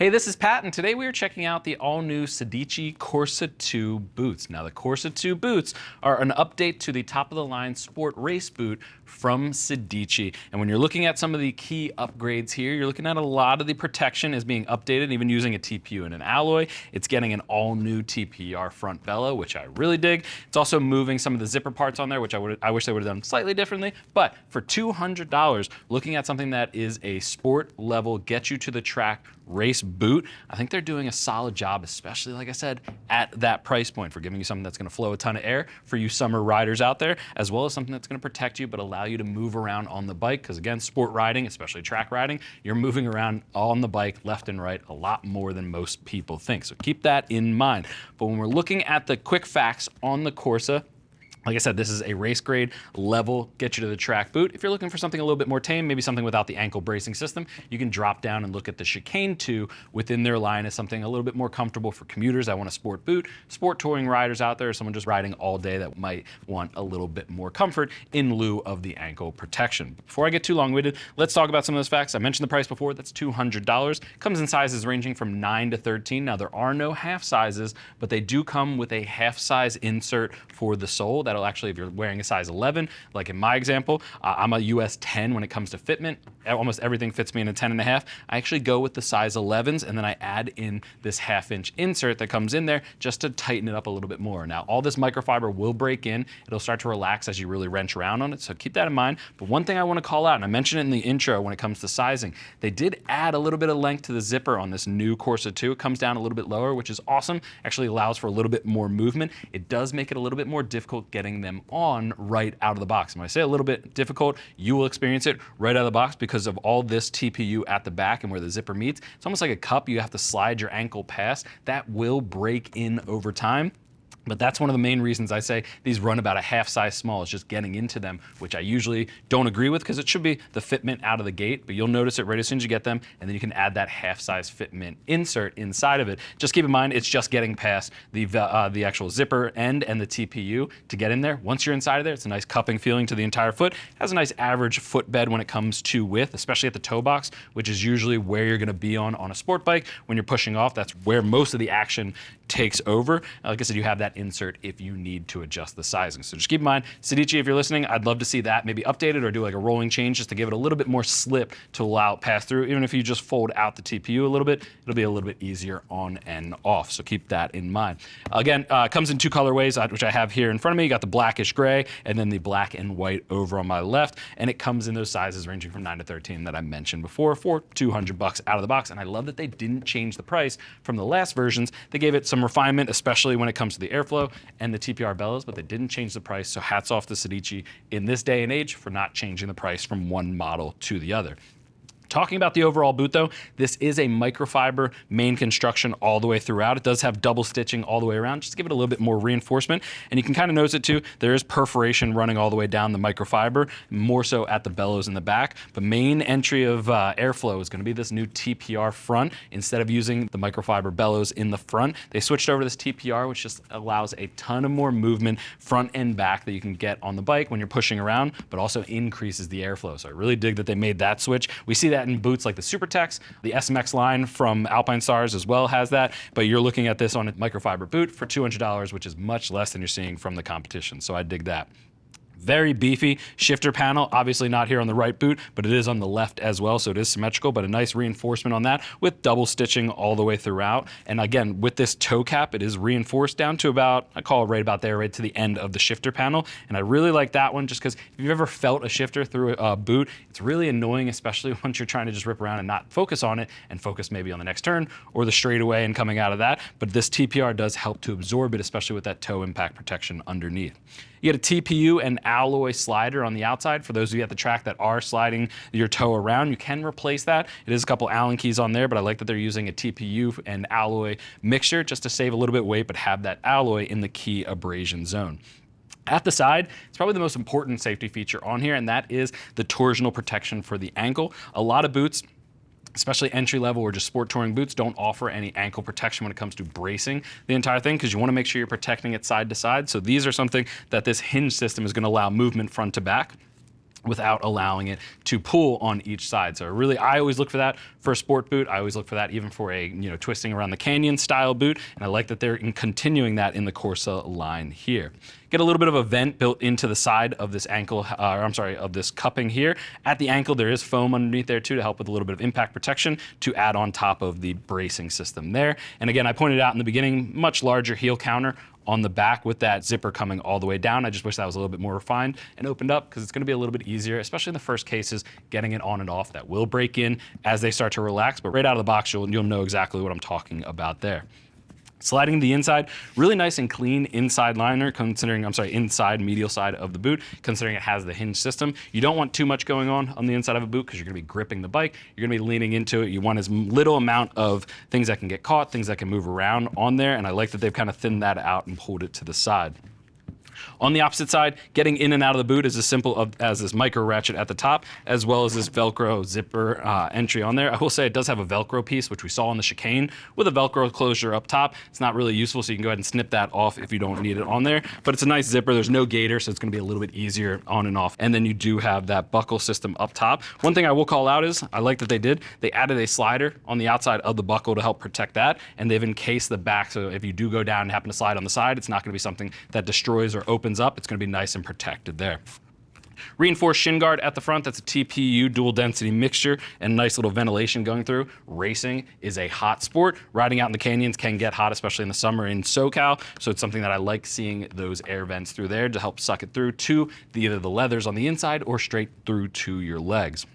Hey, this is Pat, and today we are checking out the all-new Sedici Corsa 2 boots. Now, the Corsa 2 boots are an update to the top-of-the-line sport race boot from Sedici. And when you're looking at some of the key upgrades here, you're looking at a lot of the protection is being updated, even using a TPU and an alloy. It's getting an all-new TPR front bellow, which I really dig. It's also moving some of the zipper parts on there, which I wish they would have done slightly differently. But for $200, looking at something that is a sport level, get you to the track race boot, I think they're doing a solid job, especially, like I said, at that price point, for giving you something that's going to flow a ton of air for you summer riders out there, as well as something that's going to protect you but allow you to move around on the bike. Because again, sport riding, especially track riding, you're moving around on the bike left and right a lot more than most people think. So keep that in mind. But when we're looking at the quick facts on the Corsa, like I said, this is a race grade level, get you to the track boot. If you're looking for something a little bit more tame, maybe something without the ankle bracing system, you can drop down and look at the Chicane 2 within their line as something a little bit more comfortable for commuters that want a sport boot, sport touring riders out there, someone just riding all day that might want a little bit more comfort in lieu of the ankle protection. Before I get too long-winded, let's talk about some of those facts. I mentioned the price before, that's $200. Comes in sizes ranging from 9 to 13. Now, there are no half sizes, but they do come with a half size insert for the sole. That'll actually, if you're wearing a size 11, like in my example, I'm a US 10 when it comes to fitment. Almost everything fits me in a 10.5. I actually go with the size 11s, and then I add in this half-inch insert that comes in there just to tighten it up a little bit more. Now, all this microfiber will break in. It'll start to relax as you really wrench around on it, so keep that in mind. But one thing I want to call out, and I mentioned it in the intro when it comes to sizing, they did add a little bit of length to the zipper on this new Corsa 2. It comes down a little bit lower, which is awesome. Actually allows for a little bit more movement. It does make it a little bit more difficult getting them on right out of the box. And when I say a little bit difficult, you will experience it right out of the box because of all this TPU at the back and where the zipper meets. It's almost like a cup you have to slide your ankle past. That will break in over time. But that's one of the main reasons I say these run about a half size small, is just getting into them, which I usually don't agree with because it should be the fitment out of the gate, but you'll notice it right as soon as you get them, and then you can add that half size fitment insert inside of it. Just keep in mind, it's just getting past the actual zipper end and the TPU to get in there. Once you're inside of there, it's a nice cupping feeling to the entire foot. It has a nice average footbed when it comes to width, especially at the toe box, which is usually where you're gonna be on a sport bike. When you're pushing off, that's where most of the action takes over. Like I said, you have that insert if you need to adjust the sizing. So just keep in mind, Sedici, if you're listening, I'd love to see that maybe updated or do like a rolling change just to give it a little bit more slip to allow it pass through. Even if you just fold out the TPU a little bit, it'll be a little bit easier on and off. So keep that in mind. Again, it comes in two colorways, which I have here in front of me. You got the blackish gray and then the black and white over on my left. And it comes in those sizes ranging from 9 to 13 that I mentioned before for $200 out of the box. And I love that they didn't change the price from the last versions. They gave it some refinement, especially when it comes to the airflow and the TPR bellows, but they didn't change the price. So hats off to Sedici in this day and age for not changing the price from one model to the other. Talking about the overall boot though, this is a microfiber main construction all the way throughout. It does have double stitching all the way around, just to give it a little bit more reinforcement. And you can kind of notice it too, there is perforation running all the way down the microfiber, more so at the bellows in the back. But main entry of airflow is gonna be this new TPR front. Instead of using the microfiber bellows in the front, they switched over to this TPR, which just allows a ton of more movement front and back that you can get on the bike when you're pushing around, but also increases the airflow. So I really dig that they made that switch. We see that in boots like the SuperTex, the SMX line from Alpine Stars as well has that, but you're looking at this on a microfiber boot for $200, which is much less than you're seeing from the competition, so I dig that. Very beefy shifter panel, obviously not here on the right boot, but it is on the left as well, so it is symmetrical, but a nice reinforcement on that with double stitching all the way throughout. And again, with this toe cap, it is reinforced down to about, I call it right about there, right to the end of the shifter panel. And I really like that one just because if you've ever felt a shifter through a boot, it's really annoying, especially once you're trying to just rip around and not focus on it and focus maybe on the next turn or the straightaway and coming out of that. But this TPR does help to absorb it, especially with that toe impact protection underneath. You get a TPU and alloy slider on the outside. For those of you at the track that are sliding your toe around, you can replace that. It is a couple Allen keys on there, but I like that they're using a TPU and alloy mixture just to save a little bit of weight, but have that alloy in the key abrasion zone. At the side, it's probably the most important safety feature on here, and that is the torsional protection for the ankle. A lot of boots, especially entry level or just sport touring boots, don't offer any ankle protection when it comes to bracing the entire thing because you want to make sure you're protecting it side to side. So these are something that this hinge system is going to allow movement front to back. without allowing it to pull on each side. So really, I always look for that for a sport boot. I always look for that even for a, twisting around the canyon style boot. And I like that they're continuing that in the Corsa line here. Get a little bit of a vent built into the side of this ankle, of this cupping here. At the ankle, there is foam underneath there too to help with a little bit of impact protection to add on top of the bracing system there. And again, I pointed out in the beginning, much larger heel counter on the back with that zipper coming all the way down. I just wish that was a little bit more refined and opened up, because it's going to be a little bit easier, especially in the first cases, getting it on and off. That will break in as they start to relax, but right out of the box, you'll know exactly what I'm talking about there. Sliding the inside, really nice and clean inside liner, inside medial side of the boot, considering it has the hinge system. You don't want too much going on the inside of a boot, because you're gonna be gripping the bike, you're gonna be leaning into it. You want as little amount of things that can get caught, things that can move around on there, and I like that they've kind of thinned that out and pulled it to the side. On the opposite side, getting in and out of the boot is as simple as this micro ratchet at the top, as well as this Velcro zipper entry on there. I will say it does have a Velcro piece, which we saw on the chicane, with a Velcro closure up top. It's not really useful, so you can go ahead and snip that off if you don't need it on there. But it's a nice zipper. There's no gaiter, so it's going to be a little bit easier on and off. And then you do have that buckle system up top. One thing I will call out is, I like that they added a slider on the outside of the buckle to help protect that, and they've encased the back, so if you do go down and happen to slide on the side, it's not going to be something that destroys or opens up. It's going to be nice and protected there. Reinforced shin guard at the front. That's a TPU dual density mixture and nice little ventilation going through. Racing is a hot sport. Riding out in the canyons can get hot, especially in the summer in SoCal. So it's something that I like seeing those air vents through there to help suck it through to either the leathers on the inside or straight through to your legs.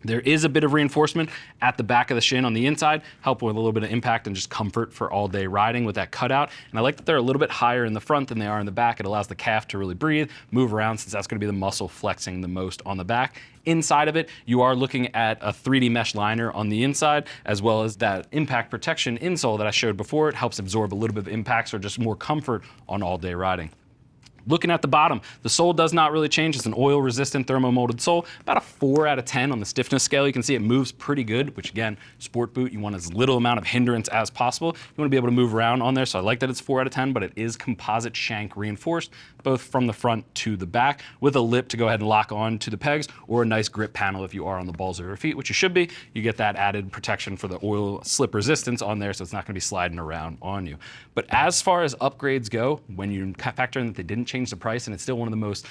There is a bit of reinforcement at the back of the shin on the inside, help with a little bit of impact and just comfort for all day riding with that cutout. And I like that they're a little bit higher in the front than they are in the back. It allows the calf to really breathe, move around, since that's going to be the muscle flexing the most on the back. Inside of it, you are looking at a 3D mesh liner on the inside, as well as that impact protection insole that I showed before. It helps absorb a little bit of impacts or just more comfort on all day riding. Looking at the bottom, the sole does not really change. It's an oil-resistant thermo-molded sole, about a 4 out of 10 on the stiffness scale. You can see it moves pretty good, which again, sport boot, you want as little amount of hindrance as possible. You want to be able to move around on there, so I like that it's 4 out of 10, but it is composite shank reinforced, both from the front to the back, with a lip to go ahead and lock on to the pegs, or a nice grip panel if you are on the balls of your feet, which you should be. You get that added protection for the oil slip resistance on there, so it's not going to be sliding around on you. But as far as upgrades go, when you factor in that they didn't change the price, and it's still one of the most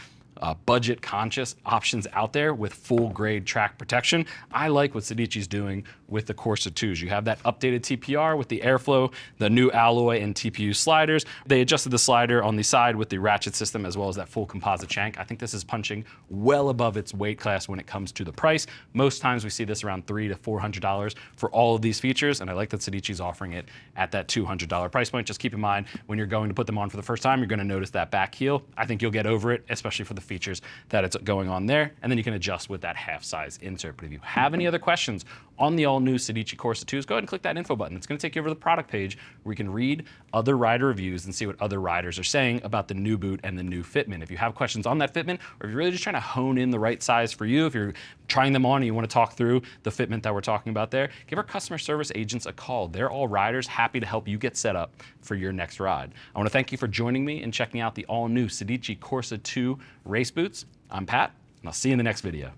budget conscious options out there with full grade track protection, I like what Sedici's doing with the Corsa 2s. You have that updated TPR with the airflow, the new alloy and TPU sliders. They adjusted the slider on the side with the ratchet system, as well as that full composite shank. I think this is punching well above its weight class when it comes to the price. Most times we see this around $300 to $400 for all of these features, and I like that Sedici's offering it at that $200 price point. Just keep in mind, when you're going to put them on for the first time, you're going to notice that back heel. I think you'll get over it, especially for the features that it's going on there, and then you can adjust with that half size insert. But if you have any other questions on the all new Sedici Corsa 2s, go ahead and click that info button. It's going to take you over to the product page where you can read other rider reviews and see what other riders are saying about the new boot and the new fitment. If you have questions on that fitment, or if you're really just trying to hone in the right size for you, if you're trying them on and you want to talk through the fitment that we're talking about there, give our customer service agents a call. They're all riders, happy to help you get set up for your next ride. I want to thank you for joining me and checking out the all new Sedici Corsa 2 race boots. I'm Pat, and I'll see you in the next video.